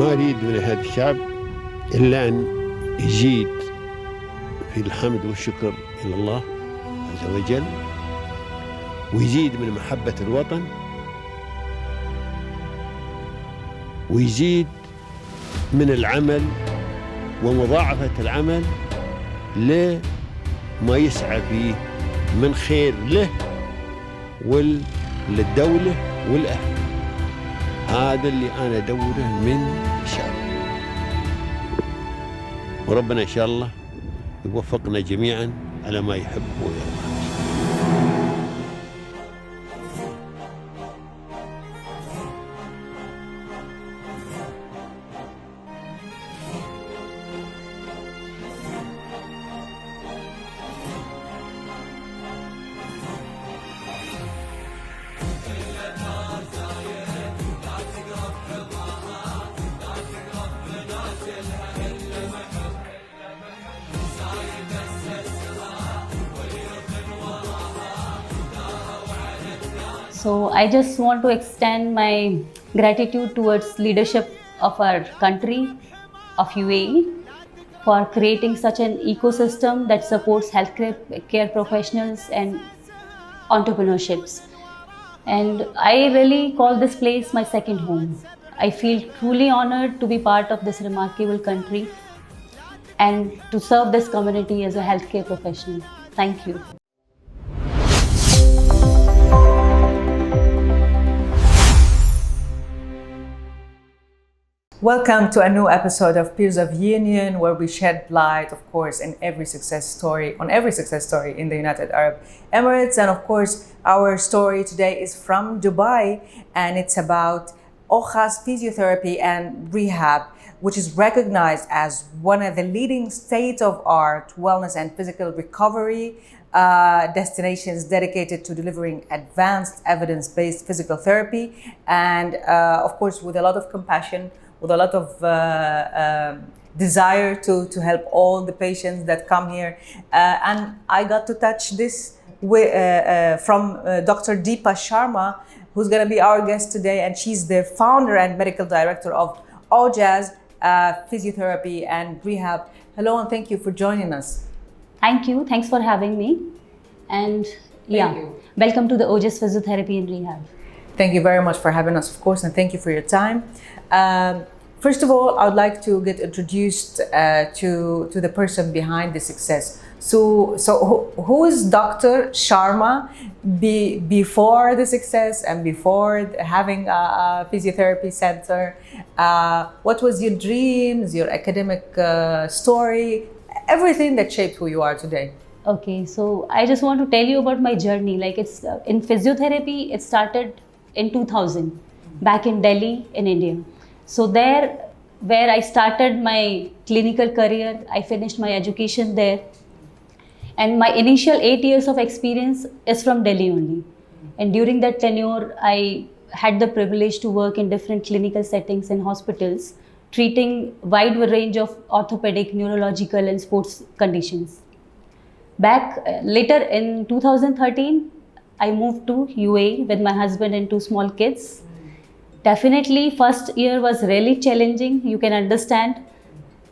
ما أريد من هذا الشعب إلا أن يزيد في الحمد والشكر إلى الله عز وجل، ويزيد من محبة الوطن، ويزيد من العمل ومضاعفة العمل لما يسعى فيه من خير له وللدولة والأهل. هذا اللي أنا أدوره من الشعب، وربنا إن شاء الله يوفقنا جميعا على ما يحب ويرضى. So I just want to extend my gratitude towards leadership of our country, of UAE, for creating such an ecosystem that supports healthcare professionals and entrepreneurships. And I really call this place my second home. I feel truly honored to be part of this remarkable country and to serve this community as a healthcare professional. Thank you. Welcome to a new episode of Peers of Union, where we shed light, of course, on every success story in the United Arab Emirates. And of course, our story today is from Dubai, and it's about Ojas Physiotherapy and Rehab, which is recognized as one of the leading state-of-art wellness and physical recovery destinations dedicated to delivering advanced evidence-based physical therapy, and of course, with a lot of compassion, with a lot of desire to help all the patients that come here. And I got to touch this from Dr. Deepa Sharma, who's going to be our guest today. And she's the founder and medical director of Ojas Physiotherapy and Rehab. Hello, and thank you for joining us. Thank you. Thanks for having me. And welcome to the Ojas Physiotherapy and Rehab. Thank you very much for having us, of course, and thank you for your time. First of all, I would like to get introduced to the person behind the success. So who is Dr. Sharma before the success and before having a physiotherapy center? What was your dreams, your academic story, everything that shaped who you are today? Okay, so I just want to tell you about my journey. Like, it's in physiotherapy, it started in 2000, back in Delhi in India. So there, where I started my clinical career, I finished my education there. And my initial 8 years of experience is from Delhi only. And during that tenure, I had the privilege to work in different clinical settings in hospitals, treating wide range of orthopedic, neurological and sports conditions. Back later in 2013, I moved to UAE with my husband and two small kids. Definitely, first year was really challenging. You can understand.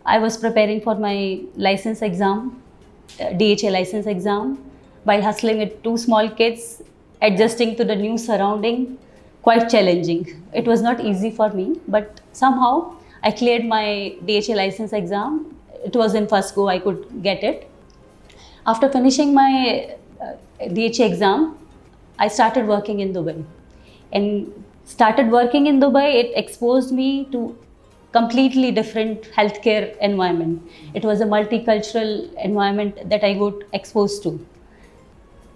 I was preparing for my license exam, DHA license exam, while hustling with two small kids, adjusting to the new surrounding, quite challenging. It was not easy for me, but somehow I cleared my DHA license exam. It was in first go, I could get it. After finishing my DHA exam, I started working in Dubai. And started working in Dubai, it exposed me to completely different healthcare environment. It was a multicultural environment that I got exposed to.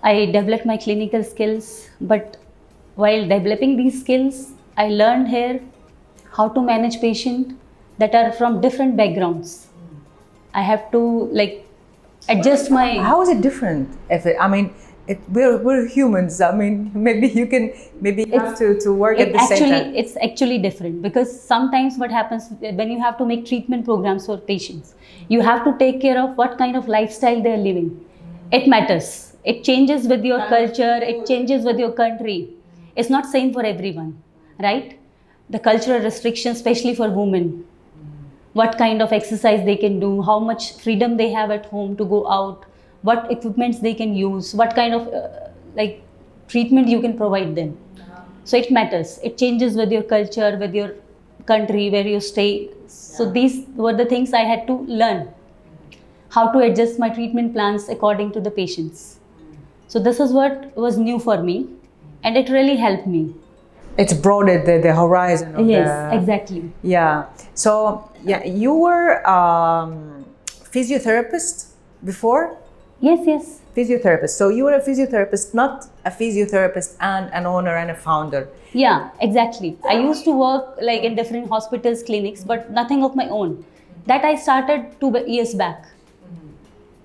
I developed my clinical skills, but while developing these skills, I learned here how to manage patients that are from different backgrounds. I have to adjust my... How is it different? We're humans. Maybe you have to work at the same time. It's actually different, because sometimes what happens when you have to make treatment programs for patients, you have to take care of what kind of lifestyle they're living. It matters. It changes with your culture. It changes with your country. It's not same for everyone, right? the cultural restrictions, especially for women. What kind of exercise they can do, how much freedom they have at home to go out, what equipments they can use, what kind of like treatment you can provide them. So it matters. It changes with your culture, with your country, where you stay. So these were the things I had to learn. How to adjust my treatment plans according to the patients. So this is what was new for me, and it really helped me. It's broadened the horizon of Yes, exactly. Yeah. So yeah, you were physiotherapist before? Yes. Physiotherapist. So you were a physiotherapist, not a physiotherapist and an owner and a founder. Yeah, exactly. I used to work like in different hospitals, clinics, but nothing of my own. That I started 2 years back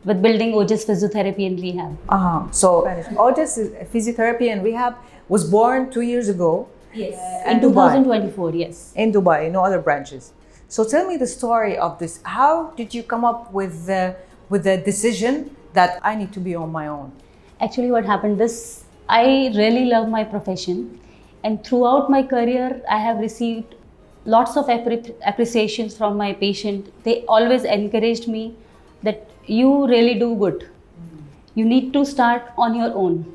with building Ojas Physiotherapy and Rehab. So Ojas Physiotherapy and Rehab was born 2 years ago. Yes. In 2024, yes. In Dubai, no other branches. So tell me the story of this. How did you come up with the decision that I need to be on my own? Actually, what happened this, I really love my profession, and throughout my career, I have received lots of appreciations from my patient. They always encouraged me that you really do good. You need to start on your own.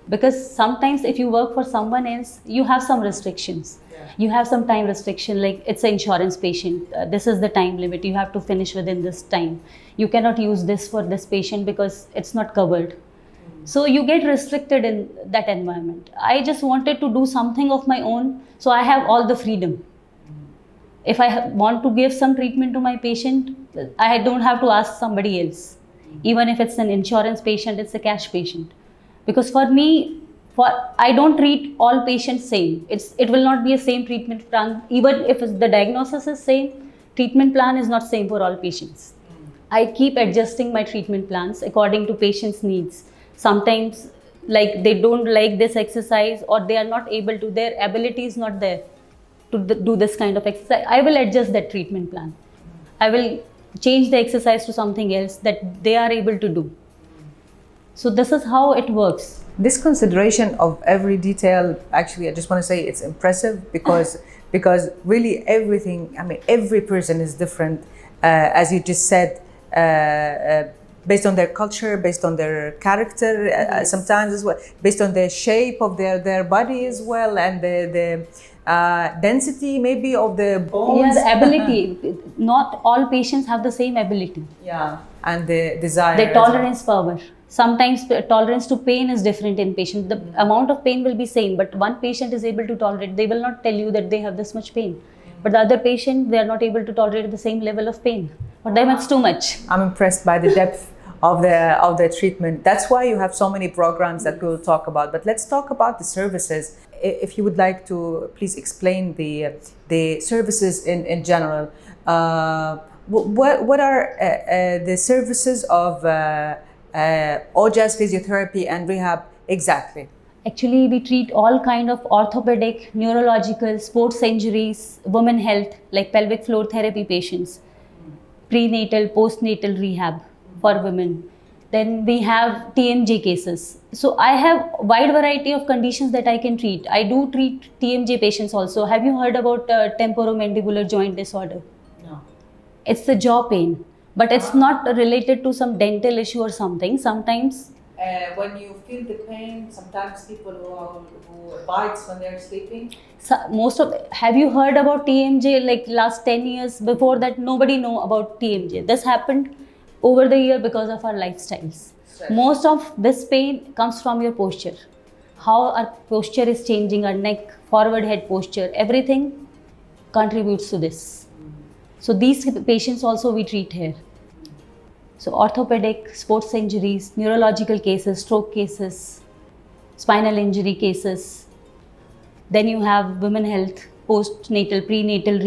Because sometimes if you work for someone else, you have some restrictions. You have some time restriction, like it's an insurance patient. This is the time limit. You have to finish within this time. You cannot use this for this patient because it's not covered. So you get restricted in that environment. I just wanted to do something of my own, so I have all the freedom. If I want to give some treatment to my patient, I don't have to ask somebody else. Even if it's an insurance patient, it's a cash patient. Because for me, I don't treat all patients same. It will not be a same treatment plan. Even if the diagnosis is same, treatment plan is not same for all patients. I keep adjusting my treatment plans according to patients' needs. Sometimes, like they don't like this exercise, or they are not able to, their ability is not there to do this kind of exercise. I will adjust that treatment plan. I will change the exercise to something else that they are able to do. So this is how it works. This consideration of every detail, actually, I just want to say it's impressive because really everything, I mean, every person is different, as you just said, based on their culture, based on their character, sometimes as well, based on the shape of their body as well, and the density maybe of the bones. Yeah, the ability. Not all patients have the same ability. Yeah, and the desire. The tolerance power. Sometimes tolerance to pain is different in patients. The amount of pain will be same, but one patient is able to tolerate. They will not tell you that they have this much pain. But the other patient, they are not able to tolerate the same level of pain. For them, it's too much. I'm impressed by the depth of the treatment. That's why you have so many programs that we'll talk about. But let's talk about the services. If you would like to please explain the services in general. What are the services of Ojas Physiotherapy and Rehab exactly? Actually, we treat all kind of orthopedic, neurological, sports injuries, women health, like pelvic floor therapy patients, prenatal, postnatal rehab for women. Then we have TMJ cases. So I have wide variety of conditions that I can treat. I do treat TMJ patients also. Have you heard about temporomandibular joint disorder? No. It's the jaw pain, but it's not related to some dental issue or something. Sometimes when you feel the pain, sometimes people who bites when they're sleeping. Have you heard about TMJ like last 10 years? Before that, nobody know about TMJ. This happened over the year because of our lifestyles. Right. Most of this pain comes from your posture. How our posture is changing, our neck, forward head posture, everything contributes to this. So these patients also we treat here. So orthopedic, sports injuries, neurological cases, stroke cases, spinal injury cases. Then you have women health, postnatal, prenatal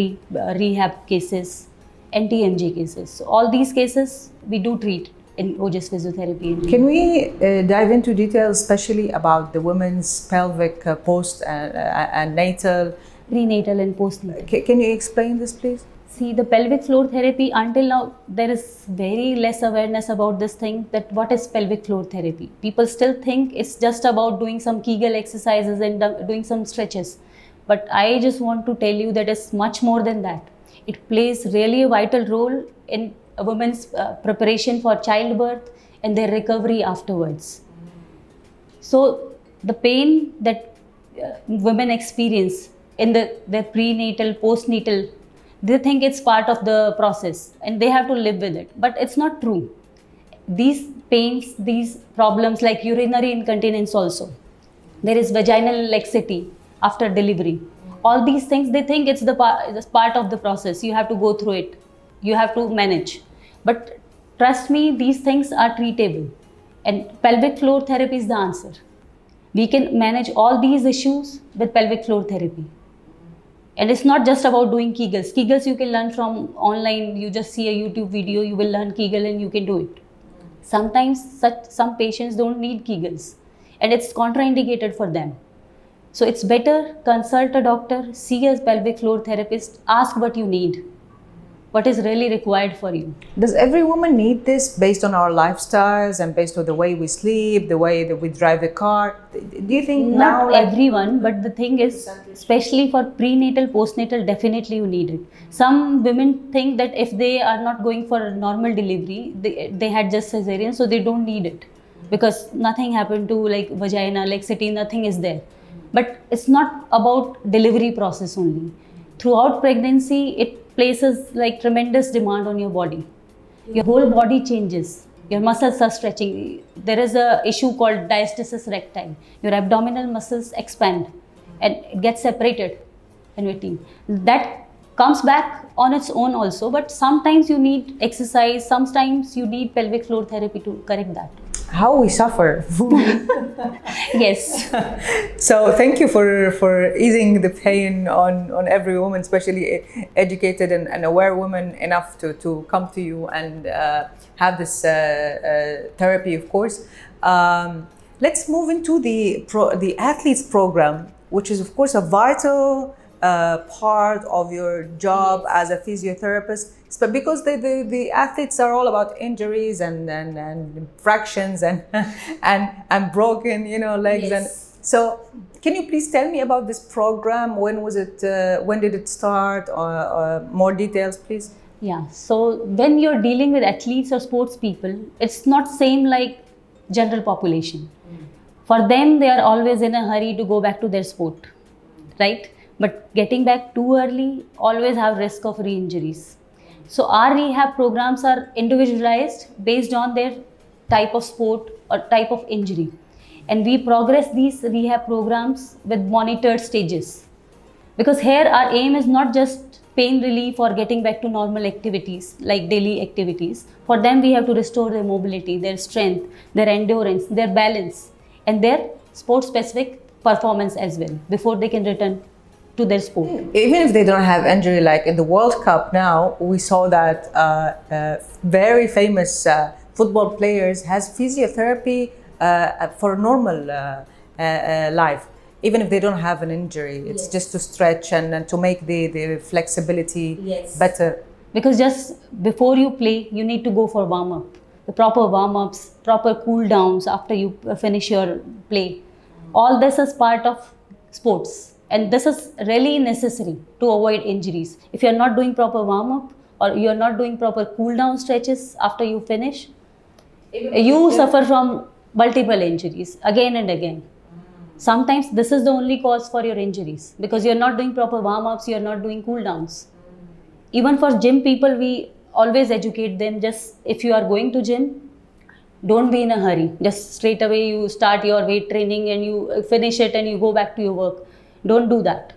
rehab cases, and TMJ cases. So all these cases we do treat in Ojas Physiotherapy. Can we dive into details, especially about the women's pelvic post and natal? Prenatal and postnatal. Can you explain this, please? See, the pelvic floor therapy, until now, there is very less awareness about this thing, that what is pelvic floor therapy. People still think it's just about doing some Kegel exercises and doing some stretches. But I just want to tell you that it's much more than that. It plays really a vital role in a woman's preparation for childbirth and their recovery afterwards. So the pain that women experience in their prenatal, postnatal, they think it's part of the process and they have to live with it. But it's not true. These pains, these problems like urinary incontinence also, there is vaginal laxity after delivery. All these things, they think it's part of the process. You have to go through it. You have to manage. But trust me, these things are treatable. And pelvic floor therapy is the answer. We can manage all these issues with pelvic floor therapy. And it's not just about doing Kegels. Kegels you can learn from online. You just see a YouTube video, you will learn Kegel and you can do it. Sometimes some patients don't need Kegels and it's contraindicated for them. So it's better consult a doctor, see a pelvic floor therapist, ask what you need, what is really required for you. Does every woman need this based on our lifestyles and based on the way we sleep, the way that we drive the car? Do you think Not everyone, but the thing is, especially for prenatal, postnatal, definitely you need it. Some women think that if they are not going for a normal delivery, they had just cesarean, so they don't need it because nothing happened to like vagina, laxity, nothing is there. But it's not about delivery process only. Throughout pregnancy, it places like tremendous demand on your body. Your whole body changes. Your muscles are stretching. There is a issue called diastasis recti. Your abdominal muscles expand and it gets separated in between. That comes back on its own also, but sometimes you need exercise, sometimes you need pelvic floor therapy to correct that. How we suffer? Yes. So thank you for easing the pain on every woman, especially educated and aware women enough to come to you and have this therapy, of course. Let's move into the athletes program, which is of course a vital part of your job as a physiotherapist, but because the athletes are all about injuries and fractions and broken legs. Yes. And so can you please tell me about this program? When was it? When did it start? More details, please. Yeah, so when you're dealing with athletes or sports people, it's not same like general population. For them, they are always in a hurry to go back to their sport, right? But getting back too early always have risk of re-injuries. So our rehab programs are individualized based on their type of sport or type of injury. And we progress these rehab programs with monitored stages. Because here our aim is not just pain relief or getting back to normal activities like daily activities. For them we have to restore their mobility, their strength, their endurance, their balance and their sport specific performance as well before they can return to their sport. Even if they don't have injury, like in the World Cup now, we saw that very famous football players has physiotherapy for normal life. Even if they don't have an injury, it's just to stretch and to make the flexibility better. Because just before you play, you need to go for warm-up. The proper warm-ups, proper cool-downs after you finish your play. All this is part of sports. And this is really necessary to avoid injuries. If you're not doing proper warm-up or you're not doing proper cool-down stretches after you finish, you suffer from multiple injuries again and again. Sometimes this is the only cause for your injuries because you're not doing proper warm-ups, you're not doing cool-downs. Even for gym people, we always educate them, just if you are going to gym, don't be in a hurry. Just straight away you start your weight training and you finish it and you go back to your work. Don't do that.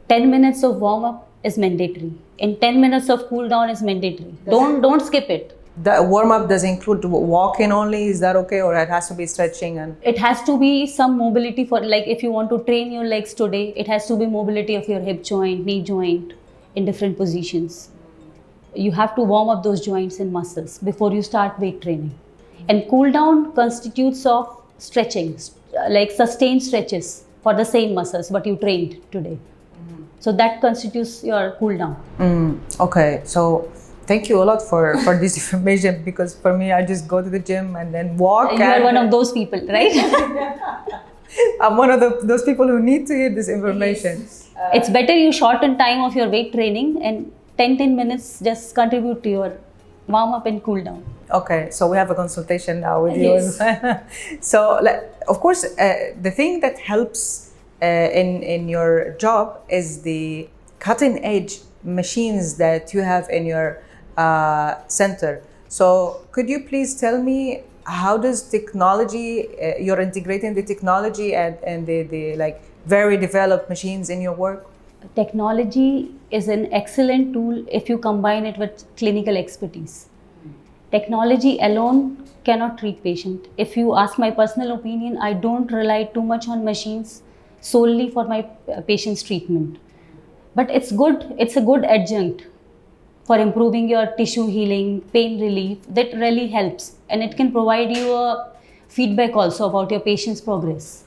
10 minutes of warm-up is mandatory. And 10 minutes of cool-down is mandatory. Don't skip it. The warm-up does include walking only, is that okay? Or it has to be stretching? And it has to be some mobility for, like if you want to train your legs today, it has to be mobility of your hip joint, knee joint in different positions. You have to warm up those joints and muscles before you start weight training. And cool-down constitutes of stretching, like sustained stretches for the same muscles what you trained today. So that constitutes your cool down. Okay, so thank you a lot for this information, because for me I just go to the gym and then walk. You are one of those people, right? I'm one of those people who need to hear this information. Yes. It's better you shorten time of your weight training and 10 minutes just contribute to your warm up and cool down. Okay, so we have a consultation now with Yes. you. So, of course, the thing that helps in your job is the cutting edge machines that you have in your center. So, could you please tell me how does technology, you're integrating the technology and the like very developed machines in your work? Technology is an excellent tool if you combine it with clinical expertise. Technology alone cannot treat patient. If you ask my personal opinion, I don't rely too much on machines solely for my patient's treatment. But it's a good adjunct for improving your tissue healing, pain relief. That really helps, and it can provide you a feedback also about your patient's progress.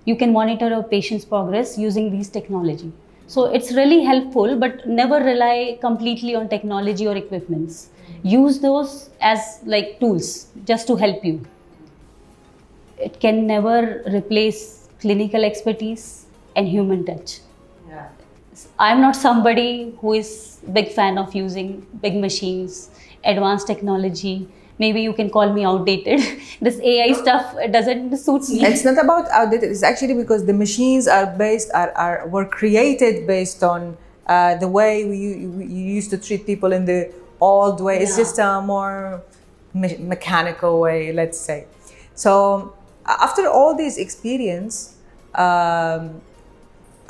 You can monitor your patient's progress using these technology. So it's really helpful, but never rely completely on technology or equipments. Use those as like tools just to help you. It can never replace clinical expertise and human touch. Yeah. I'm not somebody who is big fan of using big machines, advanced technology. Maybe you can call me outdated. This AI stuff doesn't suit me. It's not about outdated. It's actually because the machines were created based on the way you used to treat people in the old way. It's just a more mechanical way, let's say. So after all this experience, I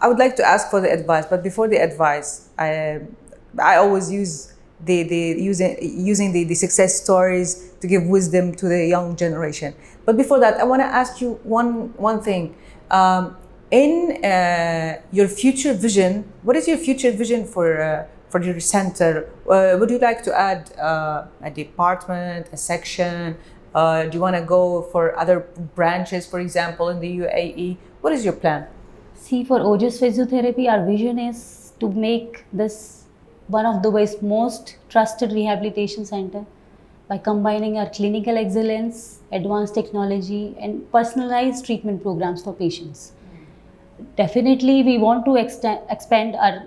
would like to ask for the advice. But before the advice, I always use using the success stories to give wisdom to the young generation. But before that, I want to ask you one thing. In your future vision, what is your future vision for your center? Would you like to add a department, a section? Do you want to go for other branches, for example, in the UAE? What is your plan? See, for Ojas Physiotherapy, our vision is to make this one of Dubai's most trusted rehabilitation center by combining our clinical excellence, advanced technology, and personalized treatment programs for patients. Definitely, we want to expand our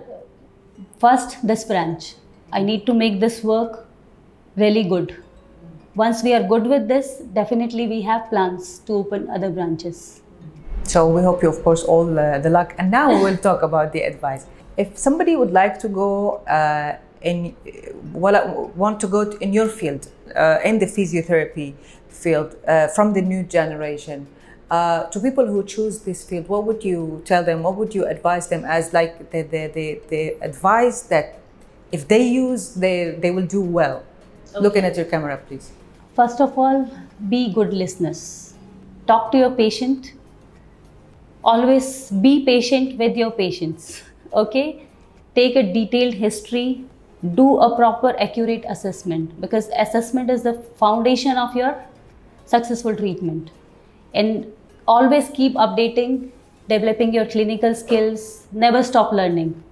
this branch. I need to make this work really good. Once we are good with this, definitely we have plans to open other branches. So we hope you, of course, all the luck. And now we will talk about the advice. If somebody would like to go want to go in your field, in the physiotherapy field, from the new generation, to people who choose this field, what would you tell them? What would you advise them as like the advice that if they use, they will do well? Okay. Looking at your camera, please. First of all, be good listeners. Talk to your patient. Always be patient with your patients. Okay? Take a detailed history. Do a proper, accurate assessment, because assessment is the foundation of your successful treatment. And always keep updating, developing your clinical skills. Never stop learning.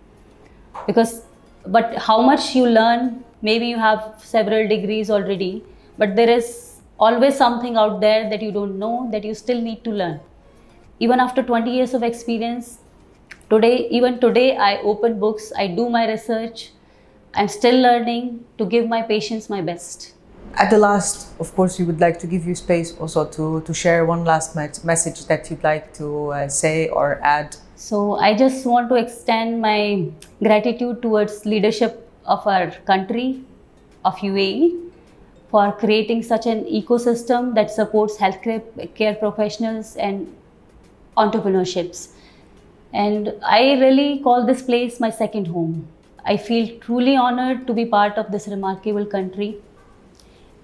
But how much you learn, maybe you have several degrees already, but there is always something out there that you don't know that you still need to learn. Even after 20 years of experience, even today, I open books, I do my research. I'm still learning to give my patients my best. At the last, of course, we would like to give you space also to share one last message that you'd like to say or add. So I just want to extend my gratitude towards leadership of our country, of UAE, for creating such an ecosystem that supports healthcare professionals and entrepreneurships. And I really call this place my second home. I feel truly honored to be part of this remarkable country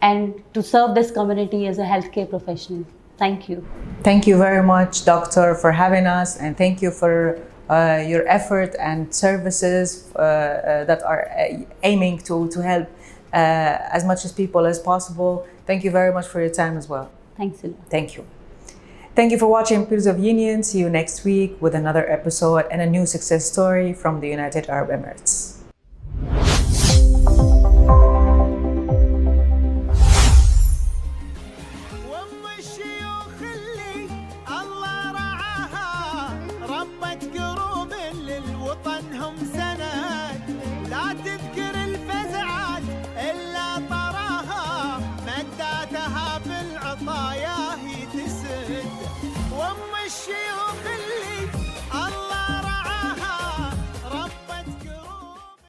and to serve this community as a healthcare professional. Thank you. Thank you very much, Doctor, for having us, and thank you for your effort and services that are aiming to help as much as people as possible. Thank you very much for your time as well. Thanks a lot. Thank you. Thank you for watching Peers of Union. See you next week with another episode and a new success story from the United Arab Emirates. والله الشيوخ اللي الله رعاهم make you